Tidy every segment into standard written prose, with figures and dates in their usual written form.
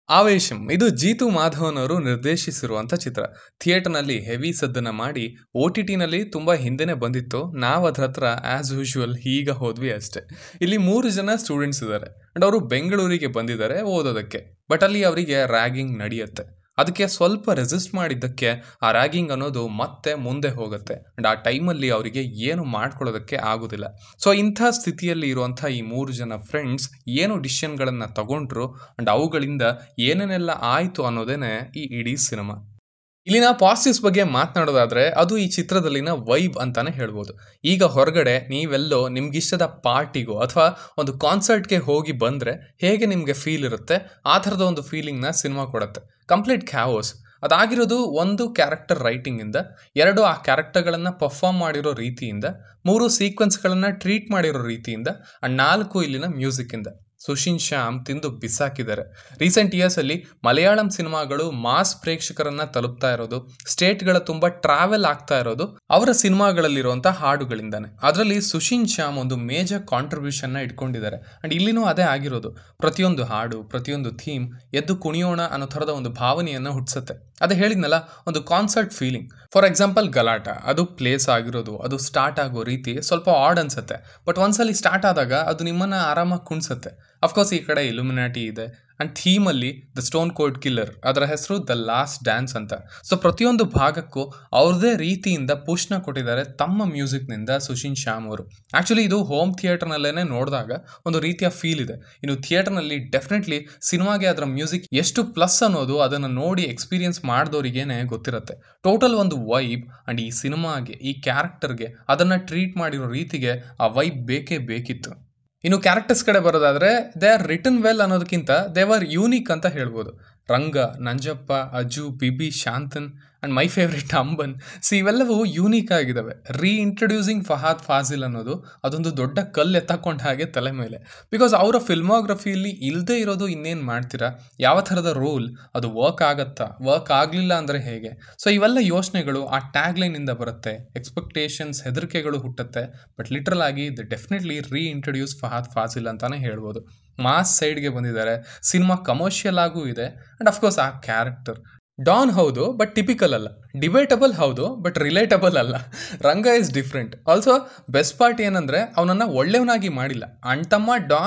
ಆವೇಶಂ ಇದು ಜೀತು ಮಾಧವನ್ ಅವರು ನಿರ್ದೇಶಿಸಿರುವಂಥ ಚಿತ್ರ. ಥಿಯೇಟರ್ನಲ್ಲಿ ಹೆವಿ ಸದ್ದನ್ನು ಮಾಡಿ OTTನಲ್ಲಿ ತುಂಬ ಹಿಂದೆನೇ ಬಂದಿತ್ತು. ನಾವು ಅದ್ರ ಹತ್ರ ಆ್ಯಸ್ ಯೂಶುವಲ್ ಈಗ ಹೋದ್ವಿ ಅಷ್ಟೇ. ಇಲ್ಲಿ 3 ಜನ ಸ್ಟೂಡೆಂಟ್ಸ್ ಇದ್ದಾರೆ ಆ್ಯಂಡ್ ಅವರು ಬೆಂಗಳೂರಿಗೆ ಬಂದಿದ್ದಾರೆ ಓದೋದಕ್ಕೆ. ಬಟ್ ಅಲ್ಲಿ ಅವರಿಗೆ ರ್ಯಾಗಿಂಗ್ ನಡೆಯುತ್ತೆ. ಅದಕ್ಕೆ ಸ್ವಲ್ಪ ರೆಸಿಸ್ಟ್ ಮಾಡಿದ್ದಕ್ಕೆ ಆ ರ್ಯಾಗಿಂಗ್ ಅನ್ನೋದು ಮತ್ತೆ ಮುಂದೆ ಹೋಗುತ್ತೆ ಆ್ಯಂಡ್ ಆ ಟೈಮಲ್ಲಿ ಅವರಿಗೆ ಏನು ಮಾಡ್ಕೊಳ್ಳೋದಕ್ಕೆ ಆಗೋದಿಲ್ಲ. ಸೊ ಇಂಥ ಸ್ಥಿತಿಯಲ್ಲಿ ಇರುವಂಥ ಈ 3 ಜನ ಫ್ರೆಂಡ್ಸ್ ಏನು ಡಿಸಿಷನ್ಗಳನ್ನು ತಗೊಂಡ್ರು ಆ್ಯಂಡ್ ಅವುಗಳಿಂದ ಏನೇನೆಲ್ಲ ಆಯಿತು ಅನ್ನೋದೇ ಈ ಇಡೀ ಸಿನಿಮಾ. ಇಲ್ಲಿನ ಪಾಸಿಟಿವ್ಸ್ ಬಗ್ಗೆ ಮಾತನಾಡೋದಾದರೆ ಅದು ಈ ಚಿತ್ರದಲ್ಲಿನ ವೈಬ್ ಅಂತಾನೆ ಹೇಳ್ಬೋದು. ಈಗ ಹೊರಗಡೆ ನೀವೆಲ್ಲೋ ನಿಮ್ಗಿಷ್ಟದ ಪಾರ್ಟಿಗೋ ಅಥವಾ ಒಂದು ಕಾನ್ಸರ್ಟ್ಗೆ ಹೋಗಿ ಬಂದರೆ ಹೇಗೆ ನಿಮಗೆ ಫೀಲ್ ಇರುತ್ತೆ ಆ ಥರದ ಒಂದು ಫೀಲಿಂಗ್ನ ಸಿನಿಮಾ ಕೊಡುತ್ತೆ. ಕಂಪ್ಲೀಟ್ ಕ್ಯಾವೋಸ್ ಅದಾಗಿರೋದು 1 ಕ್ಯಾರೆಕ್ಟರ್ ರೈಟಿಂಗಿಂದ, 2 ಆ ಕ್ಯಾರೆಕ್ಟರ್ಗಳನ್ನು ಪರ್ಫಾರ್ಮ್ ಮಾಡಿರೋ ರೀತಿಯಿಂದ, 3 ಸೀಕ್ವೆನ್ಸ್ಗಳನ್ನು ಟ್ರೀಟ್ ಮಾಡಿರೋ ರೀತಿಯಿಂದ ಆ್ಯಂಡ್ 4 ಇಲ್ಲಿನ ಮ್ಯೂಸಿಕ್ಕಿಂದ. ಸುಶೀನ್ ಶ್ಯಾಮ್ ತಿಂದು ಬಿಸಾಕಿದ್ದಾರೆ. ರೀಸೆಂಟ್ ಇಯರ್ಸಲ್ಲಿ ಮಲಯಾಳಂ ಸಿನಿಮಾಗಳು ಮಾಸ್ ಪ್ರೇಕ್ಷಕರನ್ನ ತಲುಪ್ತಾ ಇರೋದು, ಸ್ಟೇಟ್ಗಳ ತುಂಬ ಟ್ರಾವೆಲ್ ಆಗ್ತಾ ಇರೋದು ಅವರ ಸಿನಿಮಾಗಳಲ್ಲಿರುವಂಥ ಹಾಡುಗಳಿಂದಾನೆ. ಅದರಲ್ಲಿ ಸುಶೀನ್ ಶ್ಯಾಮ್ ಒಂದು ಮೇಜರ್ ಕಾಂಟ್ರಿಬ್ಯೂಷನ್ನ ಇಟ್ಕೊಂಡಿದ್ದಾರೆ ಆ್ಯಂಡ್ ಇಲ್ಲಿನೂ ಅದೇ ಆಗಿರೋದು. ಪ್ರತಿಯೊಂದು ಹಾಡು, ಪ್ರತಿಯೊಂದು ಥೀಮ್ ಎದ್ದು ಕುಣಿಯೋಣ ಅನ್ನೋ ಥರದ ಒಂದು ಭಾವನೆಯನ್ನು ಹುಟ್ಟಿಸುತ್ತೆ. ಅದೇ ಹೇಳಿದ್ನಲ್ಲ, ಒಂದು ಕಾನ್ಸರ್ಟ್ ಫೀಲಿಂಗ್. ಫಾರ್ ಎಕ್ಸಾಂಪಲ್ ಗಲಾಟ, ಅದು ಪ್ಲೇಸ್ ಆಗಿರೋದು, ಅದು ಸ್ಟಾರ್ಟ್ ಆಗೋ ರೀತಿ ಸ್ವಲ್ಪ ಆಡ್ ಅನ್ಸುತ್ತೆ. ಬಟ್ ಒಂದ್ಸಲಿ ಸ್ಟಾರ್ಟ್ ಆದಾಗ ಅದು ನಿಮ್ಮನ್ನು ಆರಾಮಾಗಿ ಕುಣಿಸುತ್ತೆ. ಅಫ್ಕೋರ್ಸ್ ಈ ಕಡೆ ಇಲ್ಯುಮಿನಾಟಿ ಇದೆ ಆ್ಯಂಡ್ ಥೀಮಲ್ಲಿ ದ ಸ್ಟೋನ್ ಕೋಲ್ಡ್ ಕಿಲ್ಲರ್, ಅದರ ಹೆಸರು ದ ಲಾಸ್ಟ್ ಡ್ಯಾನ್ಸ್ ಅಂತ. ಸೊ ಪ್ರತಿಯೊಂದು ಭಾಗಕ್ಕೂ ಅವ್ರದ್ದೇ ರೀತಿಯಿಂದ ಪುಷ್ನ ಕೊಟ್ಟಿದ್ದಾರೆ ತಮ್ಮ ಮ್ಯೂಸಿಕ್ನಿಂದ ಸುಶೀನ್ ಶ್ಯಾಮ್ ಅವರು. ಆ್ಯಕ್ಚುಲಿ ಇದು ಹೋಮ್ ಥಿಯೇಟರ್ನಲ್ಲೇ ನೋಡಿದಾಗ ಒಂದು ರೀತಿಯ ಫೀಲ್ ಇದೆ. ಇನ್ನು ಥಿಯೇಟರ್ನಲ್ಲಿ ಡೆಫಿನೆಟ್ಲಿ ಸಿನಿಮಾಗೆ ಅದರ ಮ್ಯೂಸಿಕ್ ಎಷ್ಟು ಪ್ಲಸ್ ಅನ್ನೋದು ಅದನ್ನು ನೋಡಿ ಎಕ್ಸ್ಪೀರಿಯನ್ಸ್ ಮಾಡಿದವರಿಗೇನೆ ಗೊತ್ತಿರುತ್ತೆ. ಟೋಟಲ್ ಒಂದು ವೈಬ್ ಆ್ಯಂಡ್ ಈ ಸಿನಿಮಾಗೆ, ಈ ಕ್ಯಾರೆಕ್ಟರ್ಗೆ ಅದನ್ನು ಟ್ರೀಟ್ ಮಾಡಿರೋ ರೀತಿಗೆ ಆ ವೈಬ್ ಬೇಕೇ ಬೇಕಿತ್ತು. ಇನ್ನು ಕ್ಯಾರೆಕ್ಟರ್ಸ್ ಕಡೆ ಬರೋದಾದರೆ ದೇ ಆರ್ ರಿಟನ್ ವೆಲ್ ಅನ್ನೋದಕ್ಕಿಂತ ದೇ ಆರ್ ಯೂನಿಕ್ ಅಂತ ಹೇಳ್ಬೋದು. Ranga, Nanjappa, Aju, Bibi, Shantan and my favourite Amban. ಇವೆಲ್ಲವೂ ಯೂನಿಕ್ ಆಗಿದ್ದಾವೆ. ರೀಇಂಟ್ರೊಡ್ಯೂಸಿಂಗ್ ಫಹಾದ್ ಫಾಜಿಲ್ ಅನ್ನೋದು ಅದೊಂದು ದೊಡ್ಡ ಕಲ್ಲು ಎತ್ತಕೊಂಡ ಹಾಗೆ ತಲೆ ಮೇಲೆ. ಬಿಕಾಸ್ ಅವರ ಫಿಲ್ಮೋಗ್ರಫಿಯಲ್ಲಿ ಇಲ್ಲದೆ ಇರೋದು ಇನ್ನೇನು ಮಾಡ್ತೀರಾ, ಯಾವ ಥರದ ರೋಲ್, ಅದು ವರ್ಕ್ ಆಗುತ್ತಾ, ವರ್ಕ್ ಆಗಲಿಲ್ಲ ಅಂದರೆ ಹೇಗೆ. ಸೊ ಇವೆಲ್ಲ ಯೋಚನೆಗಳು ಆ ಟ್ಯಾಗ್ಲೈನಿಂದ ಬರುತ್ತೆ. ಎಕ್ಸ್ಪೆಕ್ಟೇಷನ್ಸ್, ಹೆದರಿಕೆಗಳು ಹುಟ್ಟುತ್ತೆ. ಬಟ್ ಲಿಟ್ರಲ್ ಆಗಿ the definitely reintroduce Fahadh Faasil ಅಂತಾನೆ ಹೇಳ್ಬೋದು. ಮಾಸ್ ಸೈಡ್ಗೆ ಬಂದಿದ್ದಾರೆ. ಸಿನಿಮಾ ಕಮರ್ಷಿಯಲ್ ಆಗೂ ಇದೆ ಆ್ಯಂಡ್ ಅಫ್ಕೋರ್ಸ್ ಆ ಕ್ಯಾರೆಕ್ಟರ್ ಡಾನ್ ಹೌದು, ಬಟ್ ಟಿಪಿಕಲ್ ಅಲ್ಲ. ಡಿಬೇಟಬಲ್ ಹೌದು, ಬಟ್ ರಿಲೇಟಬಲ್ ಅಲ್ಲ. Ranga is different. Also best part ಏನಂದರೆ ಅವನನ್ನು ಒಳ್ಳೆಯವನಾಗಿ ಮಾಡಿಲ್ಲ. ಅಣ್ತಮ್ಮ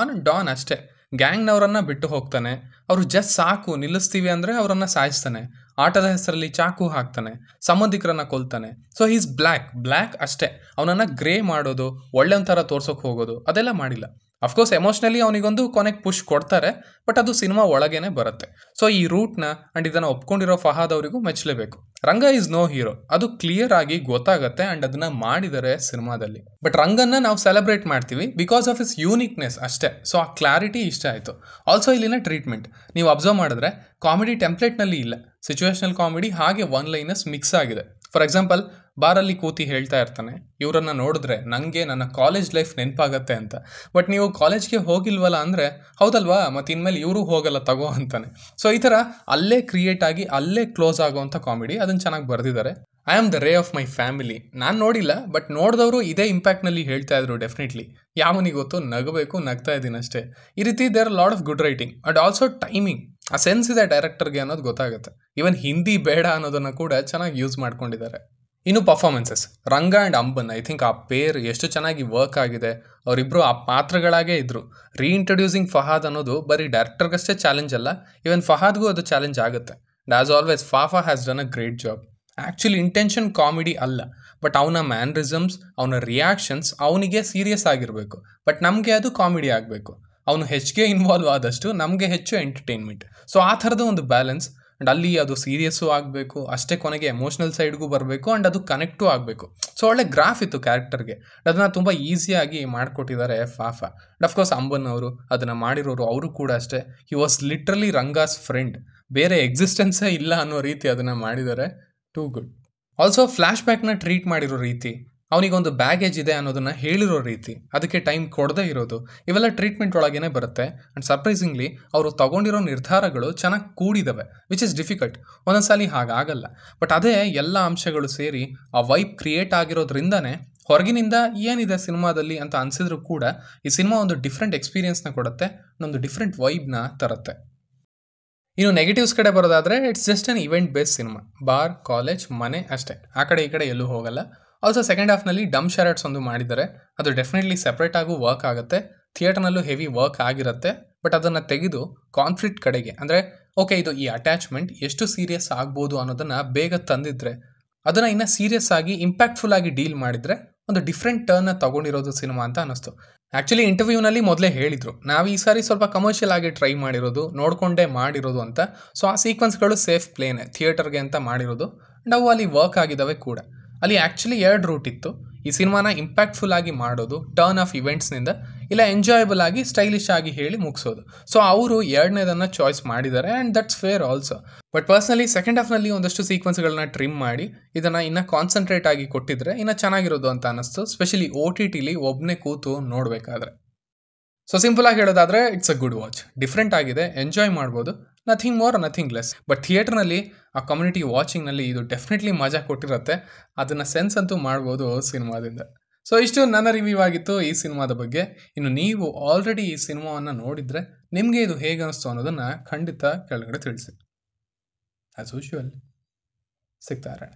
ಡಾನ್ ಅಷ್ಟೇ. ಗ್ಯಾಂಗ್ನವರನ್ನು ಬಿಟ್ಟು ಹೋಗ್ತಾನೆ. ಅವರು ಜಸ್ಟ್ ಸಾಕು ನಿಲ್ಲಿಸ್ತೀವಿ ಅಂದರೆ ಅವರನ್ನು ಸಾಯಿಸ್ತಾನೆ. ಆಟದ ಹೆಸರಲ್ಲಿ ಚಾಕು ಹಾಕ್ತಾನೆ, ಸಂಬಂಧಿಕರನ್ನು ಕೊಲ್ತಾನೆ. ಸೊ ಈಸ್ ಬ್ಲ್ಯಾಕ್ ಅಷ್ಟೇ. ಅವನನ್ನು ಗ್ರೇ ಮಾಡೋದು, ಒಳ್ಳೆಯ ಥರ ತೋರ್ಸೋಕೆ ಹೋಗೋದು ಅದೆಲ್ಲ ಮಾಡಿಲ್ಲ. ಅಫ್ಕೋರ್ಸ್ ಎಮೋಷ್ನಲಿ ಅವನಿಗೊಂದು ಕೊನೆಗೆ ಪುಷ್ ಕೊಡ್ತಾರೆ, ಬಟ್ ಅದು ಸಿನಿಮಾ ಒಳಗೇನೆ ಬರುತ್ತೆ. ಸೊ ಈ ರೂಟ್ನ ಆ್ಯಂಡ್ ಇದನ್ನು ಒಪ್ಕೊಂಡಿರೋ ಫಹಾದ್ ಅವರಿಗೂ ಮೆಚ್ಚಲೇಬೇಕು. ರಂಗ ಈಸ್ ನೋ ಹೀರೋ, ಅದು ಕ್ಲಿಯರ್ ಆಗಿ ಗೊತ್ತಾಗುತ್ತೆ ಆ್ಯಂಡ್ ಅದನ್ನು ಮಾಡಿದ್ದಾರೆ ಸಿನಿಮಾದಲ್ಲಿ. ಬಟ್ ರಂಗನ್ನ ನಾವು ಸೆಲೆಬ್ರೇಟ್ ಮಾಡ್ತೀವಿ ಬಿಕಾಸ್ ಆಫ್ ಇಸ್ ಯೂನಿಕ್ನೆಸ್ ಅಷ್ಟೇ. ಸೊ ಆ ಕ್ಲಾರಿಟಿ ಇಷ್ಟ ಆಯಿತು. ಆಲ್ಸೋ ಇಲ್ಲಿನ ಟ್ರೀಟ್ಮೆಂಟ್ ನೀವು ಅಬ್ಸರ್ವ್ ಮಾಡಿದ್ರೆ ಕಾಮಿಡಿ ಟೆಂಪ್ಲೇಟ್ನಲ್ಲಿ ಇಲ್ಲ. ಸಿಚುವೇಶನಲ್ ಕಾಮಿಡಿ ಹಾಗೆ ಒನ್ ಲೈನರ್ಸ್ ಮಿಕ್ಸ್ ಆಗಿದೆ. ಫಾರ್ ಎಕ್ಸಾಂಪಲ್, ಬಾರಲ್ಲಿ ಕೂತಿ ಹೇಳ್ತಾ ಇರ್ತಾನೆ, ಇವರನ್ನು ನೋಡಿದ್ರೆ ನನಗೆ ನನ್ನ ಕಾಲೇಜ್ ಲೈಫ್ ನೆನಪಾಗತ್ತೆ ಅಂತ. ಬಟ್ ನೀವು ಕಾಲೇಜ್ಗೆ ಹೋಗಿಲ್ವಲ್ಲ ಅಂದರೆ ಹೌದಲ್ವಾ, ಮತ್ತು ಇನ್ಮೇಲೆ ಇವರು ಹೋಗಲ್ಲ ತಗೋ ಅಂತಾನೆ. ಸೊ ಈ ಥರ ಅಲ್ಲೇ ಕ್ರಿಯೇಟ್ ಆಗಿ ಅಲ್ಲೇ ಕ್ಲೋಸ್ ಆಗೋವಂಥ ಕಾಮಿಡಿ, ಅದನ್ನು ಚೆನ್ನಾಗಿ ಬರೆದಿದ್ದಾರೆ. I am the ray of my family ನಾನು ನೋಡಿಲ್ಲ, ಬಟ್ ನೋಡಿದವರು ಇದೇ ಇಂಪ್ಯಾಕ್ಟ್ನಲ್ಲಿ ಹೇಳ್ತಾ ಇದ್ರು. ಡೆಫಿನೆಟ್ಲಿ ಯಾವನಿಗೆ ಗೊತ್ತು, ನಗಬೇಕು, ನಗ್ತಾ ಇದ್ದೀನಿ ಅಷ್ಟೇ. ಈ ರೀತಿ there are lot of good writing and also timing. ಆ ಸೆನ್ಸ್ ಇದೆ ಡೈರೆಕ್ಟರ್ಗೆ ಅನ್ನೋದು ಗೊತ್ತಾಗುತ್ತೆ. ಈವನ್ ಹಿಂದಿ ಬೇಡ ಅನ್ನೋದನ್ನು ಕೂಡ ಚೆನ್ನಾಗಿ ಯೂಸ್ ಮಾಡ್ಕೊಂಡಿದ್ದಾರೆ. ಇನ್ನು performances, Ranga and Amban, I think ಆ ಪೇರ್ ಎಷ್ಟು ಚೆನ್ನಾಗಿ ವರ್ಕ್ ಆಗಿದೆ. ಅವರಿಬ್ಬರು ಆ ಪಾತ್ರಗಳಾಗೇ ಇದ್ದರು. ರೀಇಂಟ್ರೊಡ್ಯೂಸಿಂಗ್ ಫಹಾದ್ ಅನ್ನೋದು ಬರೀ ಡೈರೆಕ್ಟರ್ಗಷ್ಟೇ ಚಾಲೆಂಜ್ ಅಲ್ಲ, ಈವನ್ ಫಹಾದ್ಗೂ ಅದು ಚಾಲೆಂಜ್ ಆಗುತ್ತೆ. And as always Fafa has done a great job. Actually intention comedy ಅಲ್ಲ, ಬಟ್ ಅವನ ಮ್ಯಾನ್ರಿಸಮ್ಸ್, ಅವನ ರಿಯಾಕ್ಷನ್ಸ್ ಅವನಿಗೆ ಸೀರಿಯಸ್ ಆಗಿರಬೇಕು, ಬಟ್ ನಮಗೆ ಅದು ಕಾಮಿಡಿ ಆಗಬೇಕು. ಅವನು ಹೆಚ್ಚಿಗೆ ಇನ್ವಾಲ್ವ್ ಆದಷ್ಟು ನಮಗೆ ಹೆಚ್ಚು ಎಂಟರ್ಟೈನ್ಮೆಂಟ್. ಸೊ ಆ ಥರದ ಒಂದು ಬ್ಯಾಲೆನ್ಸ್. ಆ್ಯಂಡ್ ಅಲ್ಲಿ ಅದು ಸೀರಿಯಸ್ಸು ಆಗಬೇಕು, ಅಷ್ಟೇ ಕೊನೆಗೆ ಎಮೋಷ್ನಲ್ ಸೈಡ್ಗೂ ಬರಬೇಕು ಆ್ಯಂಡ್ ಅದು ಕನೆಕ್ಟೂ ಆಗಬೇಕು. ಸೊ ಒಳ್ಳೆ ಗ್ರಾಫ್ ಇತ್ತು ಕ್ಯಾರೆಕ್ಟರ್ಗೆ. ಅದನ್ನು ತುಂಬ ಈಸಿಯಾಗಿ ಮಾಡಿಕೊಟ್ಟಿದ್ದಾರೆ ಫಾಫಾ. ಆ್ಯಂಡ್ ಅಫ್ಕೋರ್ಸ್ ಅಂಬನ್ ಅವರು ಅದನ್ನು ಮಾಡಿರೋರು, ಅವರು ಕೂಡ ಅಷ್ಟೇ. He was literally Ranga's friend. ಬೇರೆ ಎಕ್ಸಿಸ್ಟೆನ್ಸೇ ಇಲ್ಲ ಅನ್ನೋ ರೀತಿ ಅದನ್ನು ಮಾಡಿದ್ದಾರೆ. Too good. ಆಲ್ಸೋ ಫ್ಲ್ಯಾಶ್ ಬ್ಯಾಕ್ನ ಟ್ರೀಟ್ ಮಾಡಿರೋ ರೀತಿ, ಅವನಿಗೊಂದು ಬ್ಯಾಗೇಜ್ ಇದೆ ಅನ್ನೋದನ್ನು ಹೇಳಿರೋ ರೀತಿ, ಅದಕ್ಕೆ ಟೈಮ್ ಕೊಡದೇ ಇರೋದು, ಇವೆಲ್ಲ ಟ್ರೀಟ್ಮೆಂಟ್ ಒಳಗೇ ಬರುತ್ತೆ. ಆ್ಯಂಡ್ ಸರ್ಪ್ರೈಸಿಂಗ್ಲಿ ಅವರು ತಗೊಂಡಿರೋ ನಿರ್ಧಾರಗಳು ಚೆನ್ನಾಗಿ ಕೂಡಿದ್ದಾವೆ, ವಿಚ್ ಇಸ್ ಡಿಫಿಕಲ್ಟ್. ಒಂದೊಂದ್ಸಲಿ ಹಾಗಾಗಲ್ಲ. ಬಟ್ ಅದೇ ಎಲ್ಲ ಅಂಶಗಳು ಸೇರಿ ಆ ವೈಬ್ ಕ್ರಿಯೇಟ್ ಆಗಿರೋದ್ರಿಂದನೇ ಹೊರಗಿನಿಂದ ಏನಿದೆ ಸಿನಿಮಾದಲ್ಲಿ ಅಂತ ಅನಿಸಿದ್ರು ಕೂಡ ಈ ಸಿನಿಮಾ ಒಂದು ಡಿಫ್ರೆಂಟ್ ಎಕ್ಸ್ಪೀರಿಯನ್ಸ್ನ ಕೊಡುತ್ತೆ, ಒಂದು ಡಿಫ್ರೆಂಟ್ ವೈಬ್ನ ತರುತ್ತೆ. ಇನ್ನು ನೆಗೆಟಿವ್ಸ್ ಕಡೆ ಬರೋದಾದರೆ it's just an event based cinema. Bar, college, ಮನೆ ಅಷ್ಟೇ, ಆ ಕಡೆ ಈ ಕಡೆ ಎಲ್ಲೂ ಹೋಗಲ್ಲ. ಆಲ್ಸೋ ಸೆಕೆಂಡ್ ಹಾಫ್ನಲ್ಲಿ ಡಮ್ ಶರಟ್ಸ್ ಒಂದು ಮಾಡಿದ್ದಾರೆ. ಅದು ಡೆಫಿನೆಟ್ಲಿ ಸೆಪ್ರೇಟ್ ಆಗೂ ವರ್ಕ್ ಆಗುತ್ತೆ. ಥಿಯೇಟರ್ನಲ್ಲೂ ಹೆವಿ ವರ್ಕ್ ಆಗಿರುತ್ತೆ. ಬಟ್ ಅದನ್ನು ತೆಗೆದು ಕಾನ್ಫ್ಲಿಕ್ಟ್ ಕಡೆಗೆ, ಅಂದರೆ ಓಕೆ ಇದು ಈ ಅಟ್ಯಾಚ್ಮೆಂಟ್ ಎಷ್ಟು ಸೀರಿಯಸ್ ಆಗ್ಬೋದು ಅನ್ನೋದನ್ನು ಬೇಗ ತಂದಿದ್ರೆ, ಅದನ್ನು ಇನ್ನೂ ಸೀರಿಯಸ್ ಆಗಿ ಇಂಪ್ಯಾಕ್ಟ್ಫುಲ್ ಆಗಿ ಡೀಲ್ ಮಾಡಿದರೆ ಒಂದು ಡಿಫ್ರೆಂಟ್ ಟರ್ನ್ನ ತಗೊಂಡಿರೋದು ಸಿನಿಮಾ ಅಂತ ಅನ್ನಿಸ್ತು. ಆ್ಯಕ್ಚುಲಿ ಇಂಟರ್ವ್ಯೂನಲ್ಲಿ ಮೊದಲೇ ಹೇಳಿದರು, ನಾವು ಈ ಸಾರಿ ಸ್ವಲ್ಪ ಕಮರ್ಷಿಯಲ್ ಆಗಿ ಟ್ರೈ ಮಾಡಿರೋದು, ನೋಡಿಕೊಂಡೇ ಮಾಡಿರೋದು ಅಂತ. ಸೊ ಆ ಸೀಕ್ವೆನ್ಸ್ಗಳು ಸೇಫ್ ಪ್ಲೇನೆ, ಥಿಯೇಟರ್ಗೆ ಅಂತ ಮಾಡಿರೋದು. ಆ್ಯಂಡ್ ಅವು ಅಲ್ಲಿ ವರ್ಕ್ ಆಗಿದ್ದಾವೆ ಕೂಡ. ಅಲ್ಲಿ ಆ್ಯಕ್ಚುಲಿ 2 ರೂಟ್ ಇತ್ತು. ಈ ಸಿನಿಮಾನ ಇಂಪ್ಯಾಕ್ಟ್ಫುಲ್ ಆಗಿ ಮಾಡೋದು ಟರ್ನ್ ಆಫ್ ಇವೆಂಟ್ಸ್ನಿಂದ, ಇಲ್ಲ ಎಂಜಾಯಬಲ್ ಆಗಿ ಸ್ಟೈಲಿಶ್ ಆಗಿ ಹೇಳಿ ಮುಗಿಸೋದು. ಸೊ ಅವರು 2ನೇದನ್ನು ಚಾಯ್ಸ್ ಮಾಡಿದ್ದಾರೆ and that's fair also. But personally second ಹಾಫ್ನಲ್ಲಿ ಒಂದಷ್ಟು ಸೀಕ್ವೆನ್ಸ್ಗಳನ್ನ ಟ್ರಿಮ್ ಮಾಡಿ ಇದನ್ನು ಇನ್ನೂ ಕಾನ್ಸಂಟ್ರೇಟ್ ಆಗಿ ಕೊಟ್ಟಿದ್ರೆ ಇನ್ನೂ ಚೆನ್ನಾಗಿರೋದು ಅಂತ ಅನ್ನಿಸ್ತು, ಸ್ಪೆಷಲಿ OTTಲಿ ಒಬ್ಬನೇ ಕೂತು ನೋಡಬೇಕಾದ್ರೆ. ಸೊ ಸಿಂಪಲ್ ಆಗಿ ಹೇಳೋದಾದರೆ it's a good watch. Different ಆಗಿದೆ, ಎಂಜಾಯ್ ಮಾಡ್ಬೋದು, nothing more nothing less. But ಥಿಯೇಟರ್ನಲ್ಲಿ ಆ ಕಮ್ಯುನಿಟಿ ವಾಚಿಂಗ್ನಲ್ಲಿ ಇದು ಡೆಫಿನೆಟ್ಲಿ ಮಜಾ ಕೊಟ್ಟಿರುತ್ತೆ. ಅದನ್ನು ಸೆನ್ಸ್ ಅಂತೂ ಮಾಡ್ಬೋದು ಸಿನಿಮಾದಿಂದ. ಸೊ ಇಷ್ಟು ನನ್ನ ರಿವ್ಯೂ ಆಗಿತ್ತು ಈ ಸಿನಿಮಾದ ಬಗ್ಗೆ. ಇನ್ನು ನೀವು ಆಲ್ರೆಡಿ ಈ ಸಿನಿಮಾವನ್ನು ನೋಡಿದರೆ ನಿಮಗೆ ಇದು ಹೇಗೆ ಅನಿಸ್ತು ಅನ್ನೋದನ್ನು ಖಂಡಿತ ಕೆಳಗಡೆ ತಿಳಿಸಿ. ಆ್ಯಸ್ ಯೂಶುವಲ್ ಸಿಗ್ತಾರೆ.